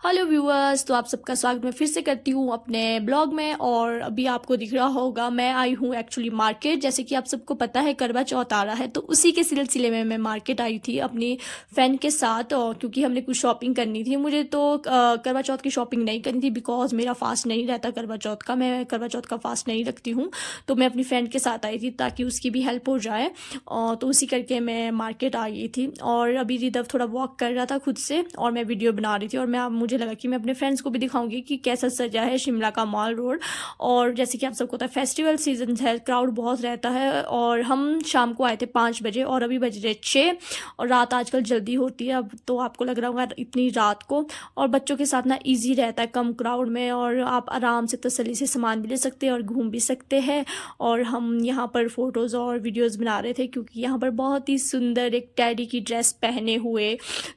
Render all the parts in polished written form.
Hello viewers, तो आप सबका स्वागत मैं फिर से करती हूँ अपने ब्लॉग में। और अभी आपको दिख रहा होगा मैं आई हूँ एक्चुअली मार्केट। जैसे कि आप सबको पता है करवा चौथ आ रहा है, तो उसी के सिलसिले में मैं मार्केट आई थी अपनी फ्रेंड के साथ। और क्योंकि हमने कुछ शॉपिंग करनी थी, मुझे तो करवा चौथ की शॉपिंग नहीं करनी थी बिकॉज मेरा फास्ट नहीं रहता करवा चौथ का। मैं करवा चौथ का फास्ट नहीं रखती हूँ, तो मैं अपनी फ्रेंड के साथ आई थी ताकि उसकी भी हेल्प हो जाए। और तो उसी करके मैं मार्केट आ गई थी। और अभी रिदव थोड़ा वॉक कर रहा था खुद से और मैं वीडियो बना रही थी। और मुझे लगा कि मैं अपने फ्रेंड्स को भी दिखाऊंगी कि कैसा सजा है शिमला का मॉल रोड। और जैसे कि आप सबको पता है फेस्टिवल सीजन है, क्राउड बहुत रहता है। और हम शाम को आए थे 5 बजे और अभी बज रहे 6। और रात आजकल जल्दी होती है, अब तो आपको लग रहा होगा इतनी रात को। और बच्चों के साथ ना ईजी रहता है कम क्राउड में, और आप आराम से तसल्ली से सामान भी ले सकते हैं और घूम भी सकते हैं। और हम यहाँ पर फ़ोटोज़ और वीडियोज़ बना रहे थे क्योंकि यहाँ पर बहुत ही सुंदर एक टैडी की ड्रेस पहने हुए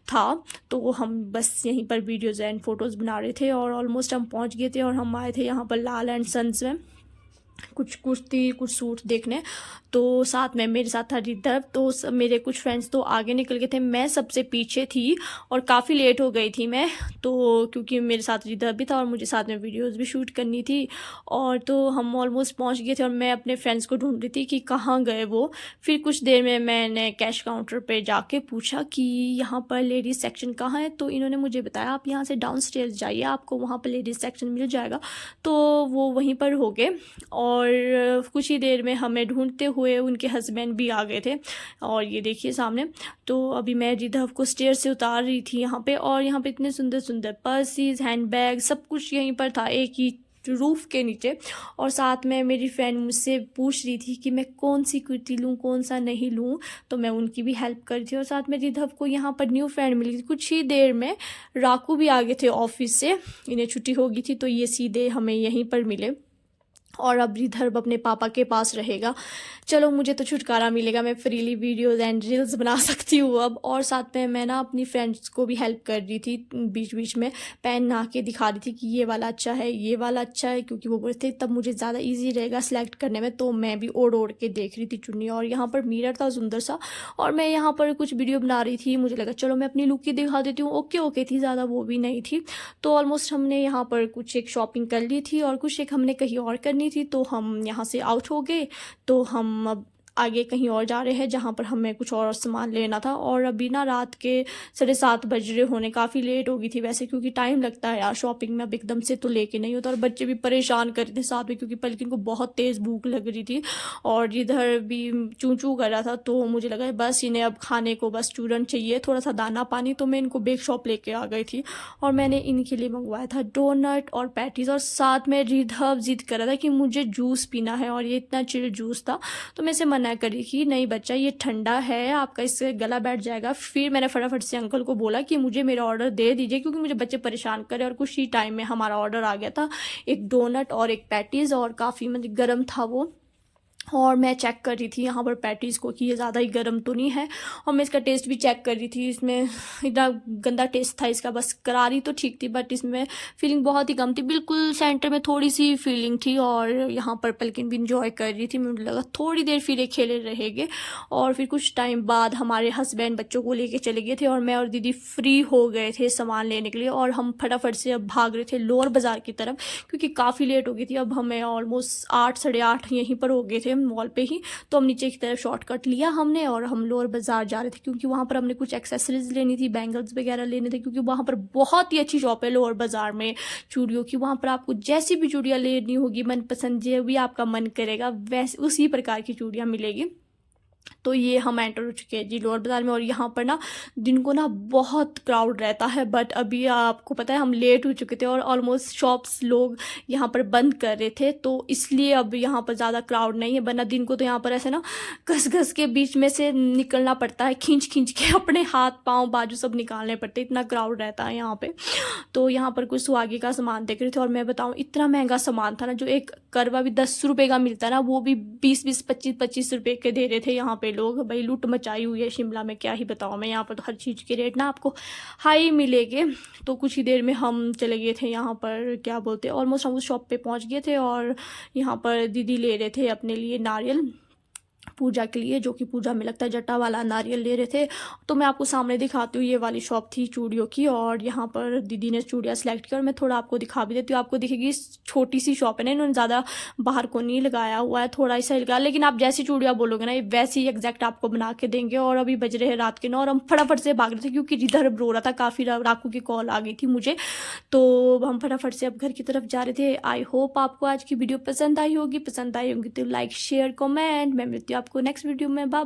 था। तो हम बस यहीं पर वीडियोज़ एंड फ़ोटोज़ बना रहे थे और ऑलमोस्ट हम पहुंच गए थे। और हम आए थे यहाँ पर लाल एंड सन्स में कुछ कुर्ती कुछ सूट देखने। तो साथ में मेरे साथ था रिद्धर। तो मेरे कुछ फ्रेंड्स तो आगे निकल गए थे, मैं सबसे पीछे थी और काफ़ी लेट हो गई थी मैं तो, क्योंकि मेरे साथ रिद्धर भी था और मुझे साथ में वीडियोस भी शूट करनी थी। और तो हम ऑलमोस्ट पहुंच गए थे और मैं अपने फ्रेंड्स को ढूंढ रही थी कि कहाँ गए वो। फिर कुछ देर में मैंने कैश काउंटर पे जाके पूछा कि यहाँ पर लेडीज़ सेक्शन कहाँ है। तो इन्होंने मुझे बताया आप यहाँ से डाउन स्टेयर्स जाइए, आपको वहाँ पर लेडीज़ सेक्शन मिल जाएगा। तो वो वहीं पर हो गए और कुछ ही देर में हमें ढूंढते हुए उनके हस्बैंड भी आ गए थे। और ये देखिए सामने। तो अभी मैं रिधव को स्टेयर से उतार रही थी यहाँ पे। और यहाँ पे इतने सुंदर सुंदर पर्सीज, हैंडबैग, सब कुछ यहीं पर था एक ही रूफ़ के नीचे। और साथ में मेरी फ्रेंड मुझसे पूछ रही थी कि मैं कौन सी कुर्ती लूँ कौन सा नहीं लूँ, तो मैं उनकी भी हेल्प कर रही थी। और साथ में रिधव को यहाँ पर न्यू फ्रेंड मिली थी। कुछ ही देर में राकू भी आ गए थे ऑफिस से, इन्हें छुट्टी हो गई थी तो ये सीधे हमें यहीं पर मिले। और अब रिधर्व अपने पापा के पास रहेगा। चलो मुझे तो छुटकारा मिलेगा, मैं फ्रीली वीडियोस एंड रील्स बना सकती हूँ अब। और साथ में मैं ना अपनी फ्रेंड्स को भी हेल्प कर रही थी, बीच बीच में पेन ना के दिखा रही थी कि ये वाला अच्छा है ये वाला अच्छा है, क्योंकि वो बोलते थे तब मुझे ज़्यादा ईजी रहेगा सिलेक्ट करने में। तो मैं भी ओढ़ ओढ़ के देख रही थी चुन्नी। और यहाँ पर मिरर था सुंदर सा और मैं यहाँ पर कुछ वीडियो बना रही थी, मुझे लगा चलो मैं अपनी लुक ही दिखा देती हूँ। ओके ओके थी, ज़्यादा वो भी नहीं थी। तो ऑलमोस्ट हमने यहाँ पर कुछ एक शॉपिंग कर ली थी और कुछ एक हमने कहीं और करनी थी। तो हम यहाँ से आउट हो गए। तो हम अब आगे कहीं और जा रहे हैं जहाँ पर हमें कुछ और सामान लेना था। और अभी ना रात के 7:30 बज रहे होने, काफ़ी लेट हो गई थी वैसे, क्योंकि टाइम लगता है यार शॉपिंग में, अब एकदम से तो लेके नहीं होता। और बच्चे भी परेशान कर रहे थे साथ में क्योंकि पलकिन को बहुत तेज़ भूख लग रही थी और इधर भी चूँ चूँ कर रहा था। तो मुझे लगा बस इन्हें अब खाने को बस चूरन चाहिए, थोड़ा सा दाना पानी। तो मैं इनको बेक शॉप लेके आ गई थी और मैंने इनके लिए मंगवाया था डोनट और पैटीज। और साथ में रिधव जिद कर रहा था कि मुझे जूस पीना है और ये इतना चिल जूस था। तो मैं इसे मना करी कि नहीं बच्चा ये ठंडा है, आपका इससे गला बैठ जाएगा। फिर मैंने फटाफट से अंकल को बोला कि मुझे मेरा ऑर्डर दे दीजिए क्योंकि मुझे बच्चे परेशान करे। और कुछ ही टाइम में हमारा ऑर्डर आ गया था, एक डोनट और एक पैटीज़। और काफ़ी मतलब गर्म था वो। और मैं चेक कर रही थी यहाँ पर पैटीज़ को कि ये ज़्यादा ही गर्म तो नहीं है। और मैं इसका टेस्ट भी चेक कर रही थी, इसमें इतना गंदा टेस्ट था इसका, बस करारी तो ठीक थी बट इसमें फीलिंग बहुत ही कम थी। बिल्कुल सेंटर में थोड़ी सी फीलिंग थी। और यहाँ पर पलकिन भी इंजॉय कर रही थी, मुझे लगा थोड़ी देर फिर ये खेले रहेंगे। और फिर कुछ टाइम बाद हमारे हस्बैंड बच्चों को लेके चले गए थे और मैं और दीदी फ्री हो गए थे सामान लेने के लिए। और हम फटाफट से अब भाग रहे थे लोअर बाज़ार की तरफ क्योंकि काफ़ी लेट हो गई थी। अब हमें ऑलमोस्ट 8 8:30 यहीं पर हो गए थे मॉल पे ही। तो हम नीचे की तरफ शॉर्टकट लिया हमने और हम लोअर बाज़ार जा रहे थे क्योंकि वहाँ पर हमने कुछ एक्सेसरीज लेनी थी, बैंगल्स वगैरह लेने थे, क्योंकि वहाँ पर बहुत ही अच्छी शॉप है लोअर बाज़ार में चूड़ियों की। वहाँ पर आपको जैसी भी चूड़ियाँ लेनी होगी मनपसंद, जो भी आपका मन करेगा वैसे उसी प्रकार की चूड़ियाँ मिलेगी। तो ये हम एंटर हो चुके हैं जी लोअर बाज़ार में। और यहाँ पर ना दिन को ना बहुत क्राउड रहता है बट अभी आपको पता है हम लेट हो चुके थे और ऑलमोस्ट शॉप्स लोग यहाँ पर बंद कर रहे थे, तो इसलिए अब यहाँ पर ज़्यादा क्राउड नहीं है। वरना दिन को तो यहाँ पर ऐसे ना घस घस के बीच में से निकलना पड़ता है, खींच खींच के अपने हाथ पाँव बाजू सब निकालने पड़ते, इतना क्राउड रहता है यहाँ पे। तो यहाँ पर कुछ सुहागी का सामान देख रहे थे और मैं बताऊँ इतना महंगा सामान था ना, जो एक करवा भी 10 रुपये का मिलता है ना वो भी 20 25 25 रुपये के दे रहे थे यहाँ पे लोग। भाई लूट मचाई हुई है शिमला में, क्या ही बताऊँ मैं। यहाँ पर तो हर चीज़ के रेट ना आपको हाई मिलेंगे। तो कुछ ही देर में हम चले गए थे यहाँ पर क्या बोलते हैं, ऑलमोस्ट हम उस शॉप पे पहुँच गए थे। और यहाँ पर दीदी ले रहे थे अपने लिए नारियल। पूजा के लिए, जो कि पूजा में लगता है जटा वाला नारियल ले रहे थे। तो मैं आपको सामने दिखाती हूँ, ये वाली शॉप थी चूड़ियों की, और यहाँ पर दीदी ने चूड़ियाँ सेलेक्ट की और मैं थोड़ा आपको दिखा भी देती हूँ। आपको दिखेगी छोटी सी शॉप है ना, इन्होंने ज़्यादा बाहर को नहीं लगाया हुआ है, थोड़ा सा लगाया, लेकिन आप जैसी चूड़ियाँ बोलोगे ना ये वैसी एग्जैक्ट आपको बना के देंगे। और अभी बज रहे हैं रात के 9 और हम फटाफट से भाग रहे थे क्योंकि जिधर रो रहा था काफ़ी, राकू की कॉल आ गई थी मुझे। तो हम फटाफट से अब घर की तरफ जा रहे थे। आई होप आपको आज की वीडियो पसंद आई होगी। पसंद आई होगी तो लाइक शेयर कमेंट। मैं मिलती हूँ आपको नेक्स्ट वीडियो में। बाय।